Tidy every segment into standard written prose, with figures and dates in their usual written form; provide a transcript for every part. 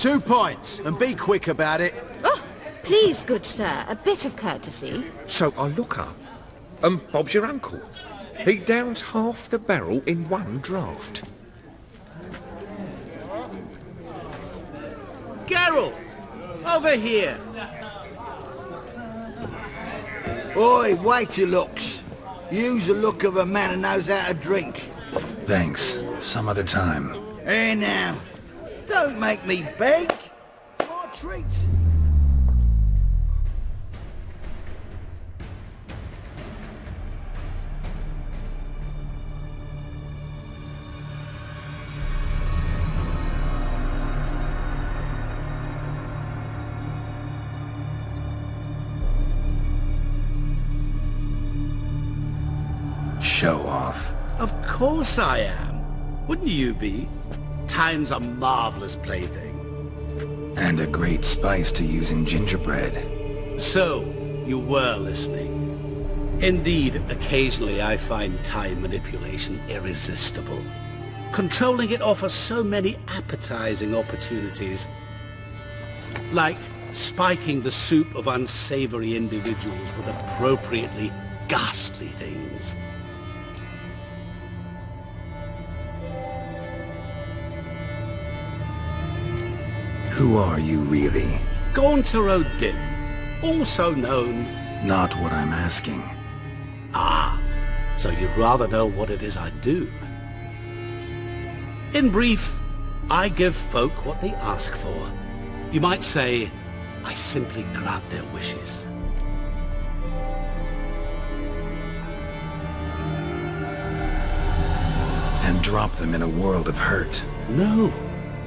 2 points, and be quick about it. Oh, please, good sir, a bit of courtesy. So I look up, and Bob's your uncle. He downs half the barrel in one draught. Geralt! Over here! Oi, wait your looks. Use the look of a man who knows how to drink. Thanks. Some other time. Here now. Don't make me beg. It's my treat. Show off. Of course I am. Wouldn't you be? Time's a marvelous plaything. And a great spice to use in gingerbread. So, you were listening. Indeed, occasionally I find time manipulation irresistible. Controlling it offers so many appetizing opportunities. Like spiking the soup of unsavory individuals with appropriately ghastly things. Who are you really? Gauntero Dim, also known... Not what I'm asking. Ah, so you'd rather know what it is I do. In brief, I give folk what they ask for. You might say, I simply grant their wishes. And drop them in a world of hurt. No,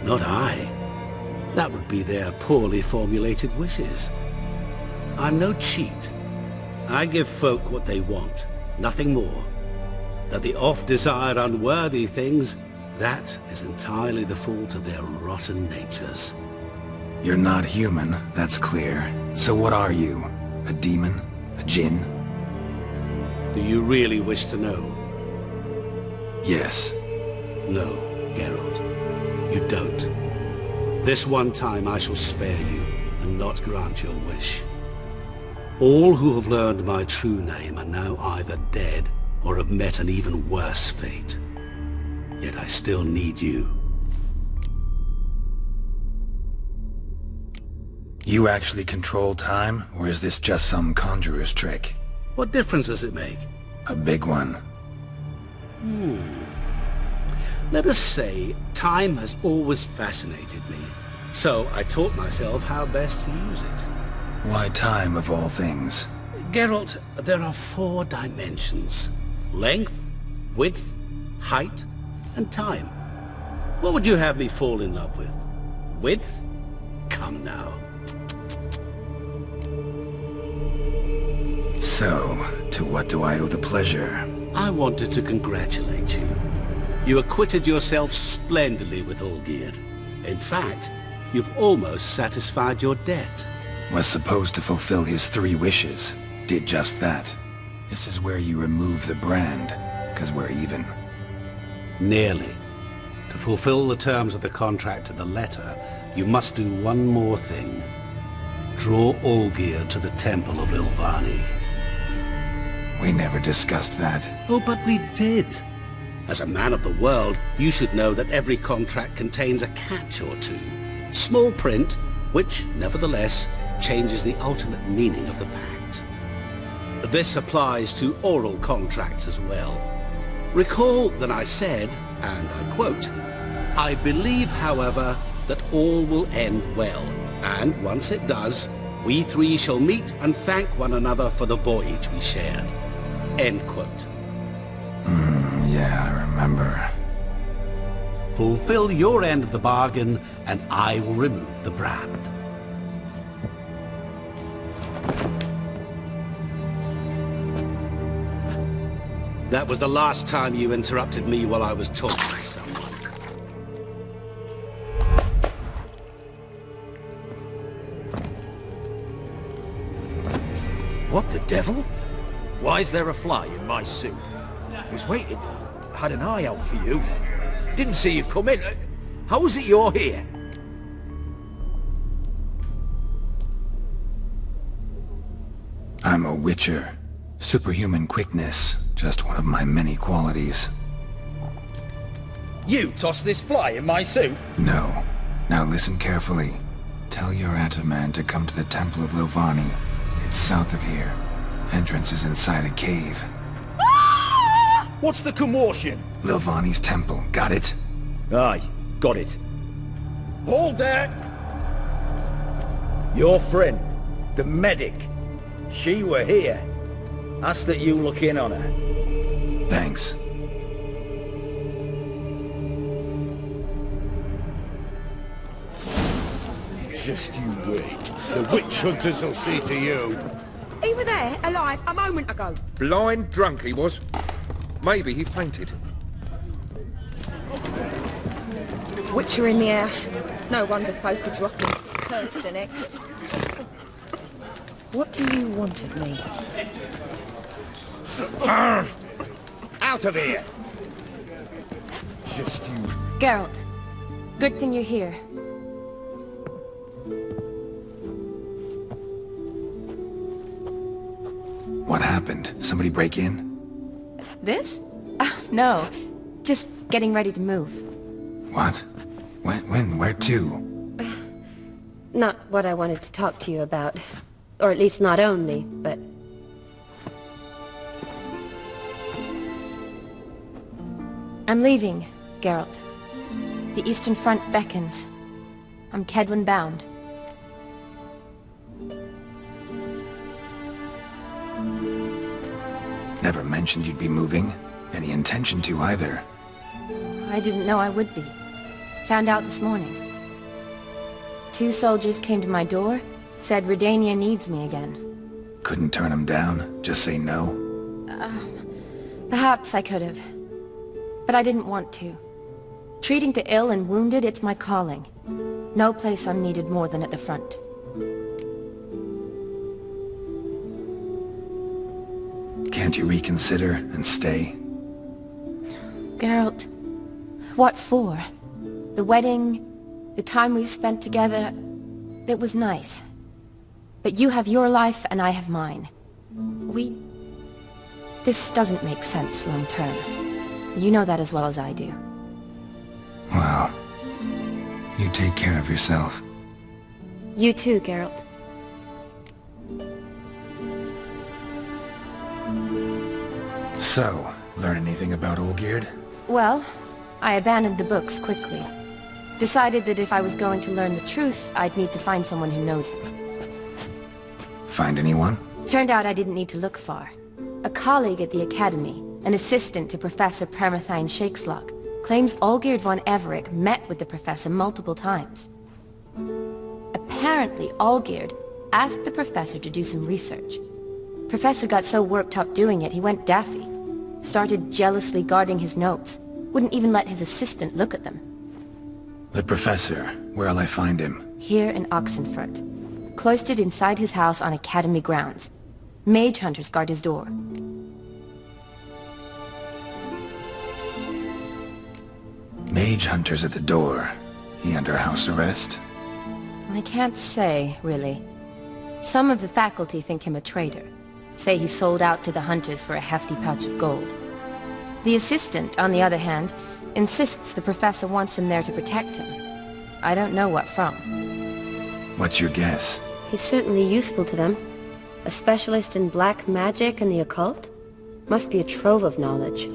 not I. That would be their poorly formulated wishes. I'm no cheat. I give folk what they want, nothing more. That the oft-desired unworthy things, that is entirely the fault of their rotten natures. You're not human, that's clear. So what are you? A demon? A djinn? Do you really wish to know? Yes. No, Geralt. You don't. This one time I shall spare you, and not grant your wish. All who have learned my true name are now either dead, or have met an even worse fate. Yet I still need you. You actually control time, or is this just some conjurer's trick? What difference does it make? A big one. Let us say, time has always fascinated me. So I taught myself how best to use it. Why time of all things? Geralt, there are 4 dimensions. Length, width, height, and time. What would you have me fall in love with? Width? Come now. So, to what do I owe the pleasure? I wanted to congratulate you. You acquitted yourself splendidly with Olgierd. In fact, you've almost satisfied your debt. Was supposed to fulfill his 3 wishes. Did just that. This is where you remove the brand, 'cause we're even. Nearly. To fulfill the terms of the contract to the letter, you must do one more thing. Draw Olgierd to the Temple of Ilvani. We never discussed that. Oh, but we did. As a man of the world, you should know that every contract contains a catch or two. Small print, which, nevertheless, changes the ultimate meaning of the pact. This applies to oral contracts as well. Recall that I said, and I quote, "I believe, however, that all will end well, and once it does, we 3 shall meet and thank one another for the voyage we shared." End quote. Yeah, I remember. Fulfill your end of the bargain, and I will remove the brand. That was the last time you interrupted me while I was talking to someone. What the devil? Why is there a fly in my suit? Was waiting. Had an eye out for you. Didn't see you come in. How is it you're here? I'm a witcher. Superhuman quickness, just one of my many qualities. You tossed this fly in my suit? No. Now listen carefully. Tell your Ataman to come to the Temple of Lovani. It's south of here. Entrance is inside a cave. What's the commotion? Lovani's temple, got it? Aye, got it. Hold there! Your friend, the medic, she were here. Ask that you look in on her. Thanks. Just you wait. The witch hunters will see to you. He were there, alive, a moment ago. Blind drunk he was. Maybe he fainted. Witcher in the house. No wonder folk are dropping. Cursed next. What do you want of me? Out of here! Just you. Geralt, good thing you're here. What happened? Somebody break in? This? No. Just getting ready to move. What? When? Where to? Not what I wanted to talk to you about. Or at least not only, but... I'm leaving, Geralt. The Eastern Front beckons. I'm Kedwin bound. Never mentioned you'd be moving. Any intention to either. I didn't know I would be. Found out this morning. 2 soldiers came to my door, said Redania needs me again. Couldn't turn him down? Just say no? Perhaps I could have. But I didn't want to. Treating the ill and wounded, it's my calling. No place I'm needed more than at the front. Can't you reconsider and stay? Geralt, what for? The wedding, the time we've spent together, it was nice. But you have your life and I have mine. This doesn't make sense long term. You know that as well as I do. Well, you take care of yourself. You too, Geralt. So, learn anything about Olgierd? Well, I abandoned the books quickly. Decided that if I was going to learn the truth, I'd need to find someone who knows it. Find anyone? Turned out I didn't need to look far. A colleague at the Academy, an assistant to Professor Permathine Shakeslog, claims Olgierd von Everec met with the professor multiple times. Apparently, Olgierd asked the professor to do some research. Professor got so worked up doing it, he went daffy. Started jealously guarding his notes. Wouldn't even let his assistant look at them. The professor. Where'll I find him? Here in Oxenfurt. Cloistered inside his house on Academy grounds. Mage hunters guard his door. Mage hunters at the door. He under house arrest? I can't say, really. Some of the faculty think him a traitor. Say he sold out to the hunters for a hefty pouch of gold. The assistant, on the other hand, insists the professor wants him there to protect him. I don't know what from. What's your guess? He's certainly useful to them. A specialist in black magic and the occult? Must be a trove of knowledge.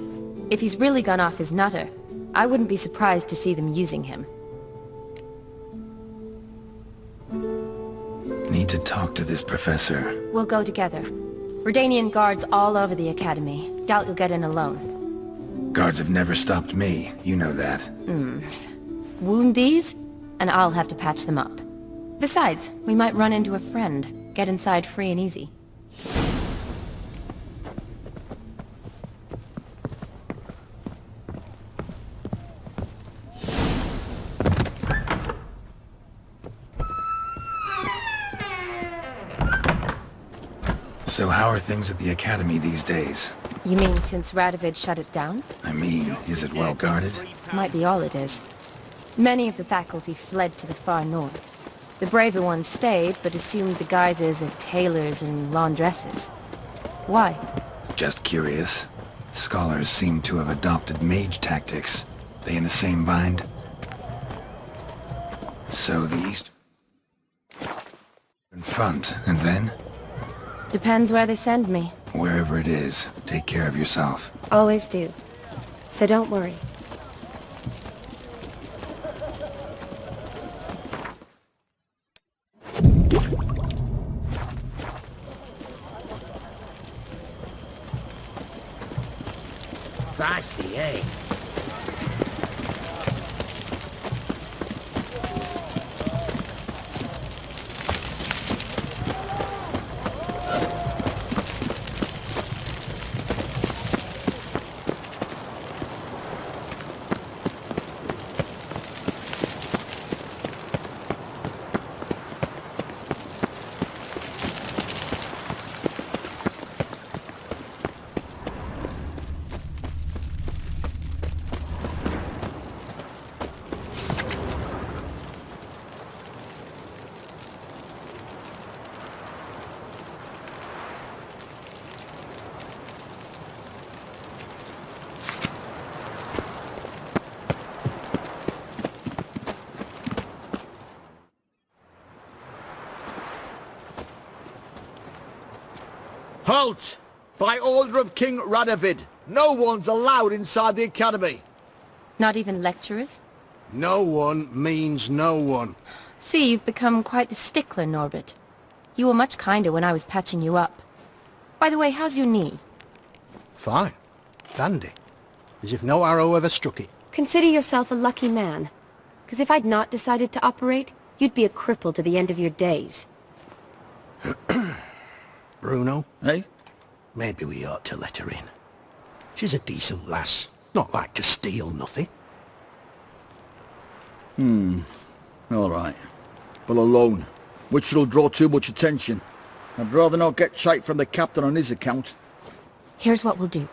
If he's really gone off his nutter, I wouldn't be surprised to see them using him. Need to talk to this professor. We'll go together. Redanian guards all over the Academy. Doubt you'll get in alone. Guards have never stopped me. You know that. Wound these, and I'll have to patch them up. Besides, we might run into a friend. Get inside free and easy. So how are things at the Academy these days? You mean since Radovid shut it down? I mean, is it well guarded? Might be all it is. Many of the faculty fled to the far north. The braver ones stayed, but assumed the guises of tailors and laundresses. Why? Just curious. Scholars seem to have adopted mage tactics. They in the same bind? So the east... in front, and then? Depends where they send me. Wherever it is, take care of yourself. Always do. So don't worry. Fancy, eh? Halt! By order of King Radovid, no one's allowed inside the academy. Not even lecturers? No one means no one. See, you've become quite the stickler, Norbert. You were much kinder when I was patching you up. By the way, how's your knee? Fine. Dandy. As if no arrow ever struck it. Consider yourself a lucky man. Because if I'd not decided to operate, you'd be a cripple to the end of your days. Bruno, eh? Maybe we ought to let her in. She's a decent lass. Not like to steal nothing. All right. But alone. Witcher'll draw too much attention. I'd rather not get shite from the captain on his account. Here's what we'll do.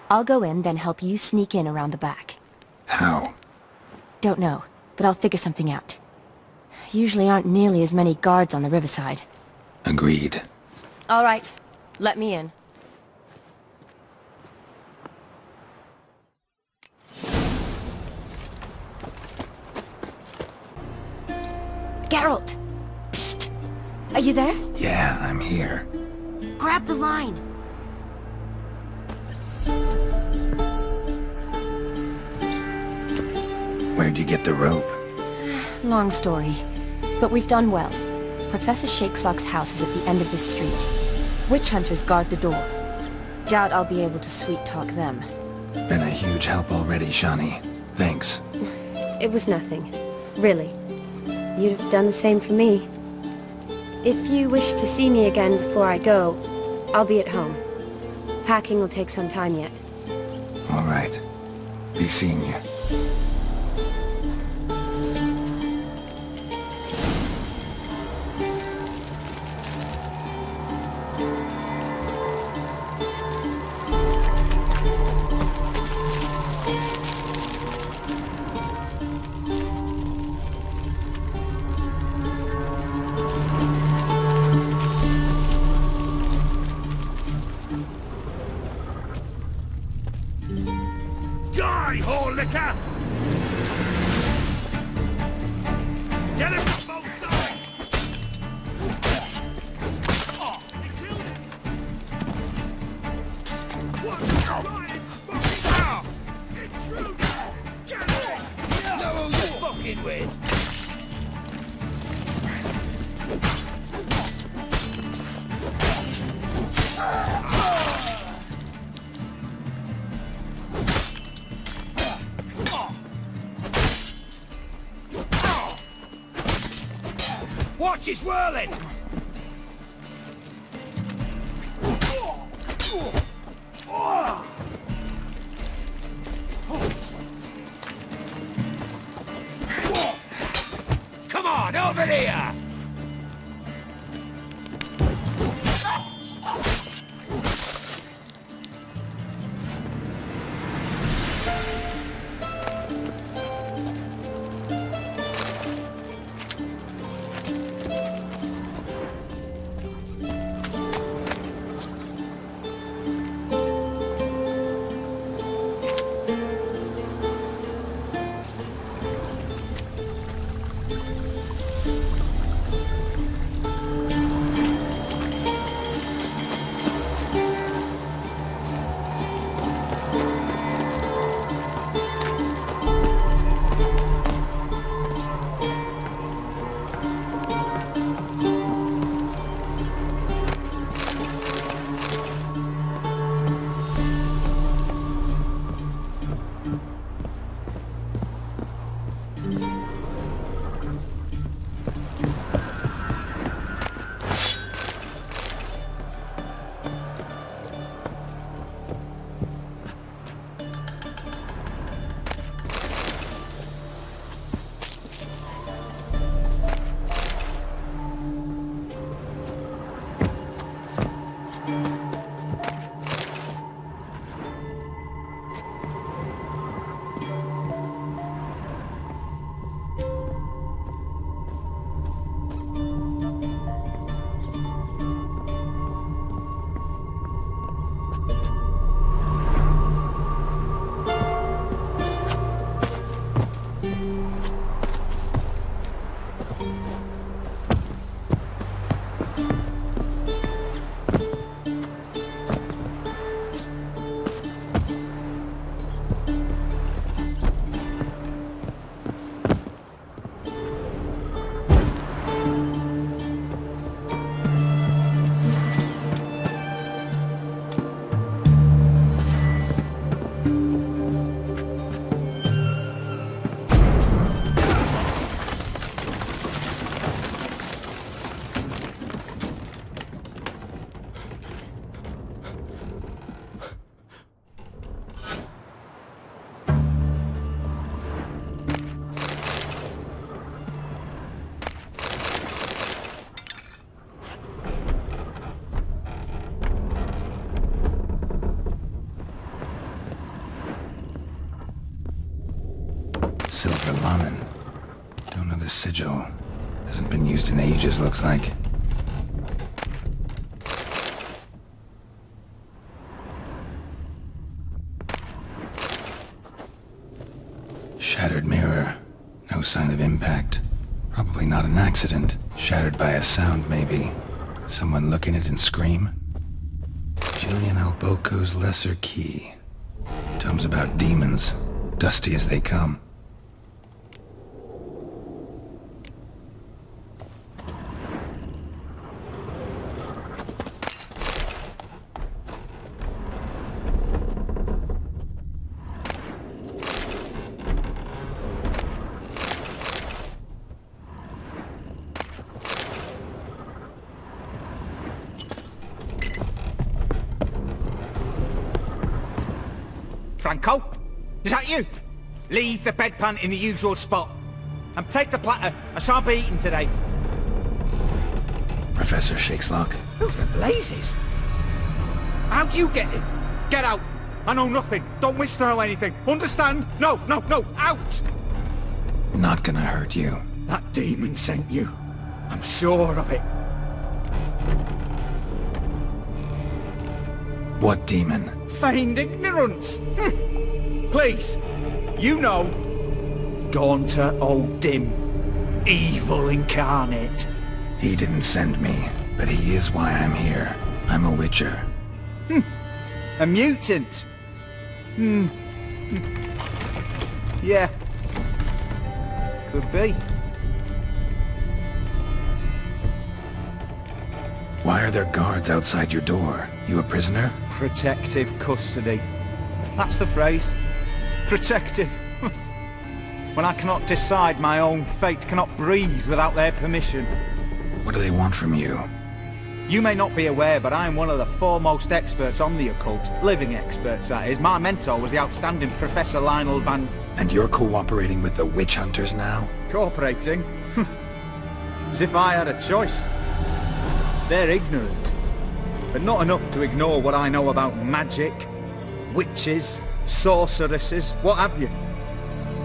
I'll go in, then help you sneak in around the back. How? Don't know, but I'll figure something out. Usually aren't nearly as many guards on the riverside. Agreed. All right, let me in. Geralt! Psst! Are you there? Yeah, I'm here. Grab the line! Where'd you get the rope? Long story, but we've done well. Professor Shakesock's house is at the end of this street. Witch hunters guard the door. Doubt I'll be able to sweet-talk them. Been a huge help already, Shani. Thanks. It was nothing. Really. You'd have done the same for me. If you wish to see me again before I go, I'll be at home. Packing will take some time yet. All right. Be seeing you. Die, whore liquor! Get him from both sides! Oh, they killed him! What? Right, fucking hell! Intruder! Get him! Know who you're fucking with? Watch his whirling! Come on, over here! Ramen. Don't know the sigil. Hasn't been used in ages, looks like. Shattered mirror. No sign of impact. Probably not an accident. Shattered by a sound, maybe. Someone look in it and scream? Jillian Alboco's Lesser Key. Tomes about demons. Dusty as they come. Franco? Is that you? Leave the bedpan in the usual spot. And take the platter. I shan't be eating today. Professor Shakeslock. Who the blazes? How do you get in? Get out. I know nothing. Don't wish to know anything. Understand? No, no, no. Out! Not gonna hurt you. That demon sent you. I'm sure of it. What demon? Feigned ignorance. Please, you know. Gaunter O'Dim. Evil incarnate. He didn't send me, but he is why I'm here. I'm a witcher. A mutant. Yeah. Could be. Why are there guards outside your door? You a prisoner? Protective custody. That's the phrase. Protective. When I cannot decide my own fate, cannot breathe without their permission. What do they want from you? You may not be aware, but I am one of the foremost experts on the occult. Living experts, that is. My mentor was the outstanding Professor Lionel Van... And you're cooperating with the witch hunters now? Cooperating? As if I had a choice. They're ignorant, but not enough to ignore what I know about magic, witches, sorceresses, what have you.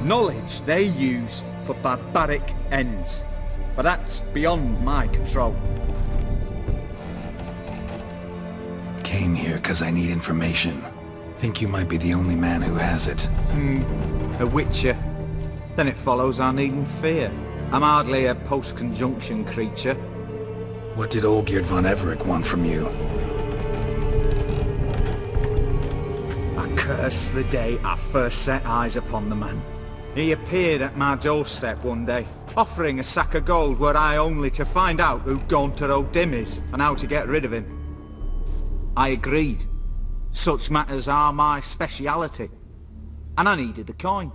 Knowledge they use for barbaric ends, but that's beyond my control. Came here because I need information. Think you might be the only man who has it. A witcher. Then it follows I needn't fear. I'm hardly a post-conjunction creature. What did Olgierd von Everec want from you? I curse the day I first set eyes upon the man. He appeared at my doorstep one day, offering a sack of gold were I only to find out who Gaunter O'Dim is and how to get rid of him. I agreed. Such matters are my speciality. And I needed the coin.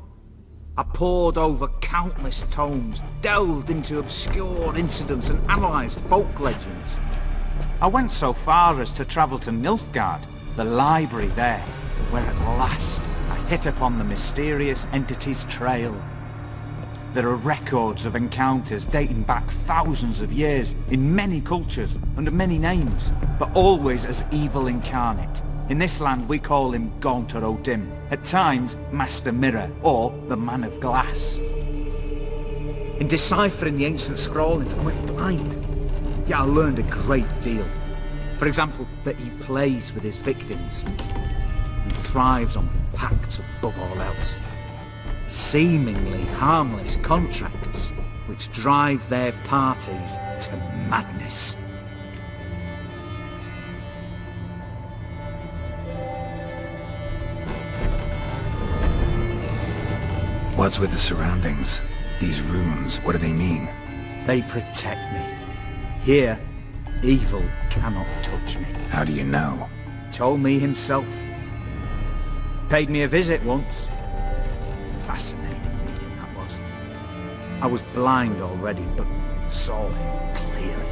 I pored over countless tomes, delved into obscure incidents and analysed folk legends. I went so far as to travel to Nilfgaard, the library there, where at last I hit upon the mysterious entity's trail. There are records of encounters dating back thousands of years in many cultures under many names, but always as evil incarnate. In this land we call him Gaunter O'Dim, at times Master Mirror or the Man of Glass. In deciphering the ancient scrollings I went blind, yet I learned a great deal. For example, that he plays with his victims and thrives on pacts above all else. Seemingly harmless contracts which drive their parties to madness. What's with the surroundings? These runes, what do they mean? They protect me. Here, evil cannot touch me. How do you know? Told me himself. Paid me a visit once. Fascinating reading that was. I was blind already, but saw him clearly.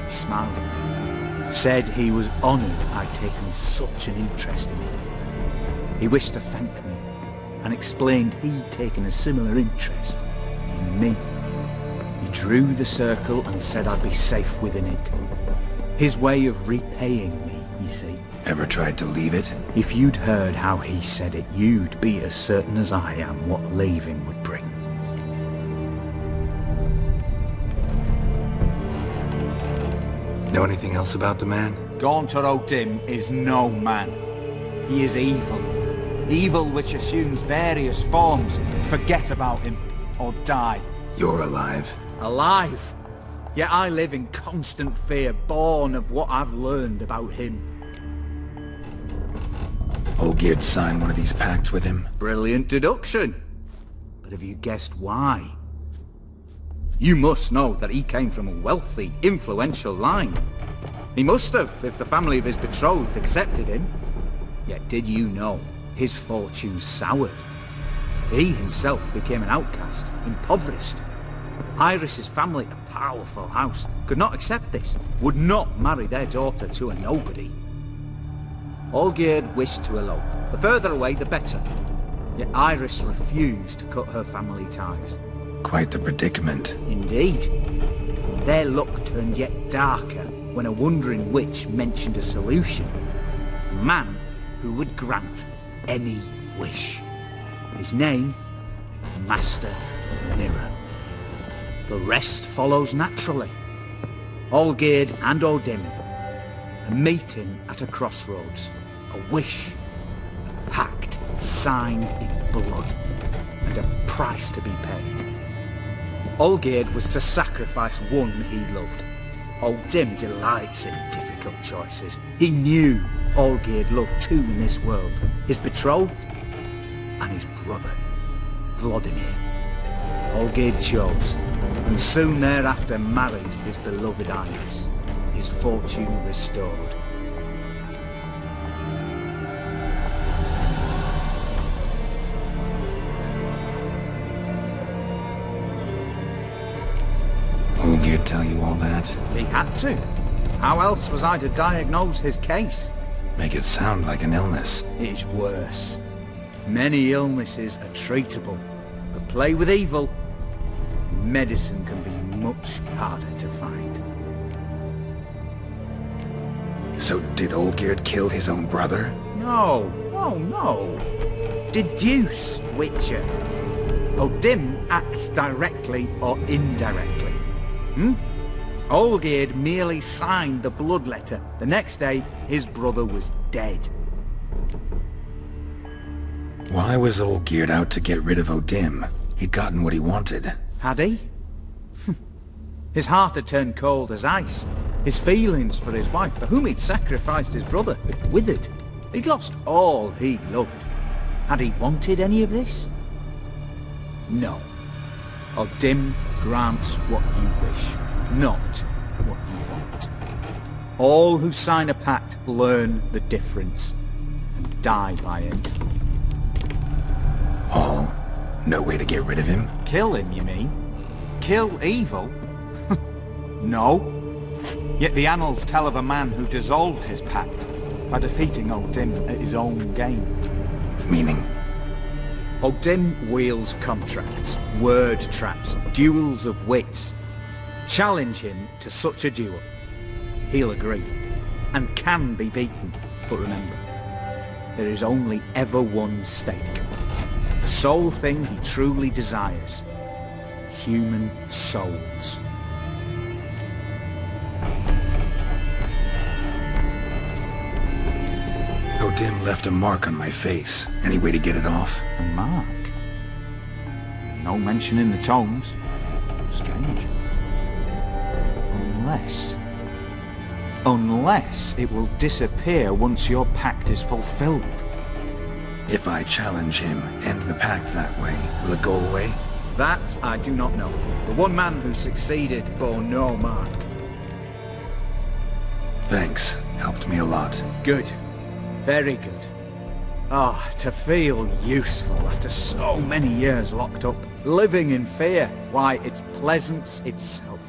He smiled at me. Said he was honoured I'd taken such an interest in him. He wished to thank me, and explained he'd taken a similar interest in me. He drew the circle and said I'd be safe within it. His way of repaying me, you see. Ever tried to leave it? If you'd heard how he said it, you'd be as certain as I am what leaving would bring. Know anything else about the man? Gaunter O'Dim is no man. He is evil. Evil which assumes various forms. Forget about him, or die. You're alive. Alive! Yet I live in constant fear, born of what I've learned about him. Olgierd signed one of these pacts with him. Brilliant deduction. But have you guessed why? You must know that he came from a wealthy, influential line. He must have, if the family of his betrothed accepted him. Yet did you know his fortune soured? He himself became an outcast, impoverished. Iris's family, a powerful house, could not accept this, would not marry their daughter to a nobody. Olgierd wished to elope. The further away, the better. Yet Iris refused to cut her family ties. Quite the predicament. Indeed. Their luck turned yet darker when a wandering witch mentioned a solution. A man who would grant any wish. His name, Master Mirror. The rest follows naturally. Olgierd and O'Dim, a meeting at a crossroads, a wish, a pact signed in blood, and a price to be paid. Olgierd was to sacrifice one he loved. O'Dim delights in difficult choices. He knew Olgierd loved two in this world, his betrothed and his brother, Vladimir. Olgierd chose, and soon thereafter married his beloved Iris, his fortune restored. Olgierd tell you all that? He had to. How else was I to diagnose his case? Make it sound like an illness. It's worse. Many illnesses are treatable, but play with evil, medicine can be much harder to find. So did Olgierd kill his own brother? No. Deduce, Witcher. O'Dim acts directly or indirectly. Olgierd merely signed the blood letter. The next day, his brother was dead. Why was Olgierd out to get rid of O'Dim? He'd gotten what he wanted. Had he? His heart had turned cold as ice. His feelings for his wife, for whom he'd sacrificed his brother, had withered. He'd lost all he'd loved. Had he wanted any of this? No. O'Dim grants what you wish, not what you want. All who sign a pact learn the difference and die by it. All? No way to get rid of him? Kill him, you mean? Kill evil? No. Yet the annals tell of a man who dissolved his pact by defeating O'Dim at his own game. Meaning? O'Dim wields contracts, word traps, duels of wits. Challenge him to such a duel. He'll agree, and can be beaten. But remember, there is only ever one stake. The sole thing he truly desires. Human souls. O'Dim left a mark on my face. Any way to get it off? A mark? No mention in the tomes. Strange. Unless it will disappear once your pact is fulfilled. If I challenge him, end the pact that way, will it go away? That I do not know. The one man who succeeded bore no mark. Thanks. Helped me a lot. Good. Very good. To feel useful after so many years locked up, living in fear. Why, it's pleasance itself.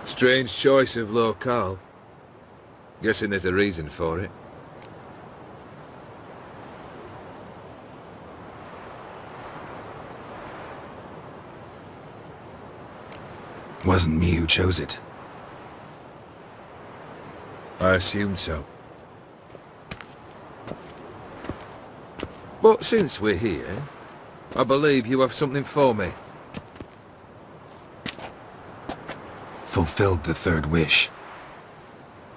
Strange choice of locale. Guessing there's a reason for it. Wasn't me who chose it. I assumed so. But since we're here, I believe you have something for me. Fulfilled the third wish.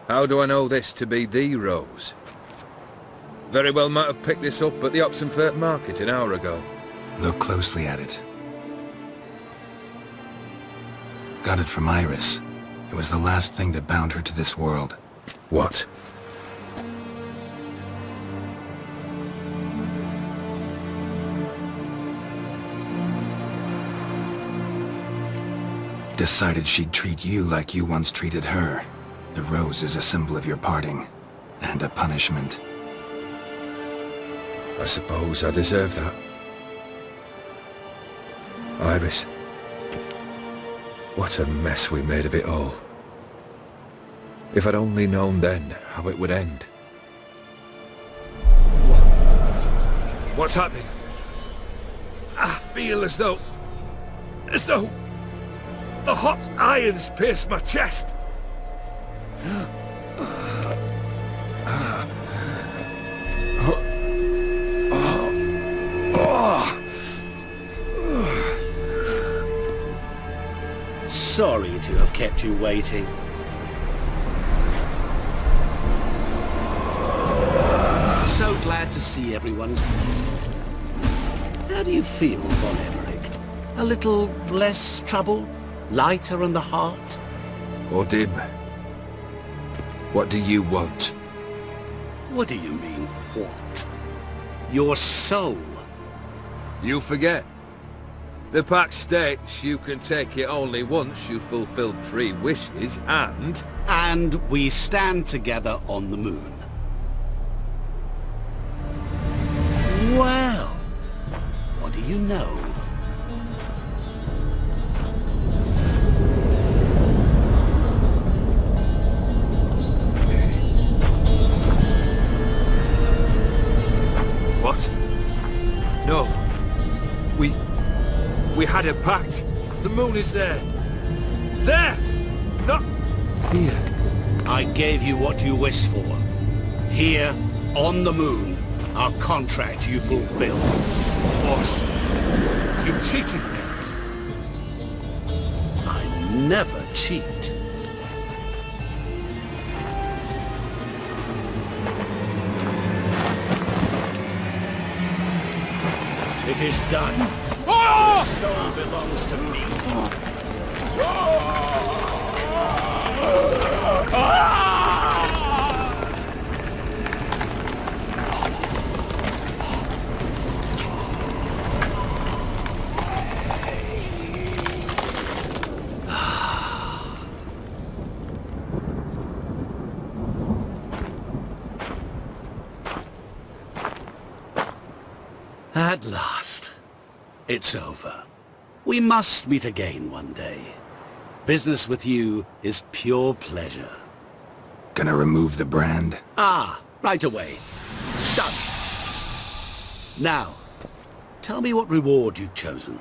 How do I know this to be the rose? Very well might have picked this up at the Oxenfurt market an hour ago. Look closely at it. Got it from Iris. It was the last thing that bound her to this world. What? Decided she'd treat you like you once treated her. The rose is a symbol of your parting, and a punishment. I suppose I deserve that. Iris. What a mess we made of it all. If I'd only known then how it would end. What's happening? I feel as though the hot irons pierce my chest. Sorry to have kept you waiting. So glad to see everyone's moved. How do you feel, Von Emmerich? A little less troubled? Lighter in the heart? Or dim? What do you want? What do you mean, what? Your soul. You forget. The pact states you can take it only once you've fulfilled 3 wishes, and... And we stand together on the moon. Well, what do you know? What? No. We had a pact. The moon is there. There! Not here. I gave you what you wished for. Here, on the moon, our contract you fulfilled. Boss, you cheated me. I never cheat. It is done. The soul belongs to me. At last. It's over. We must meet again one day. Business with you is pure pleasure. Gonna remove the brand? Ah, right away. Done. Now, tell me what reward you've chosen.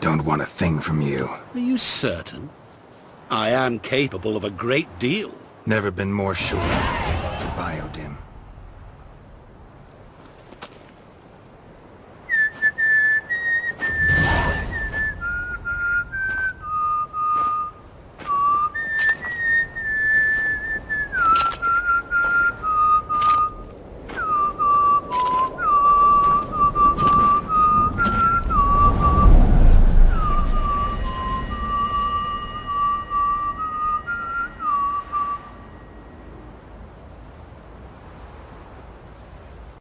Don't want a thing from you. Are you certain? I am capable of a great deal. Never been more sure. Goodbye, Odim.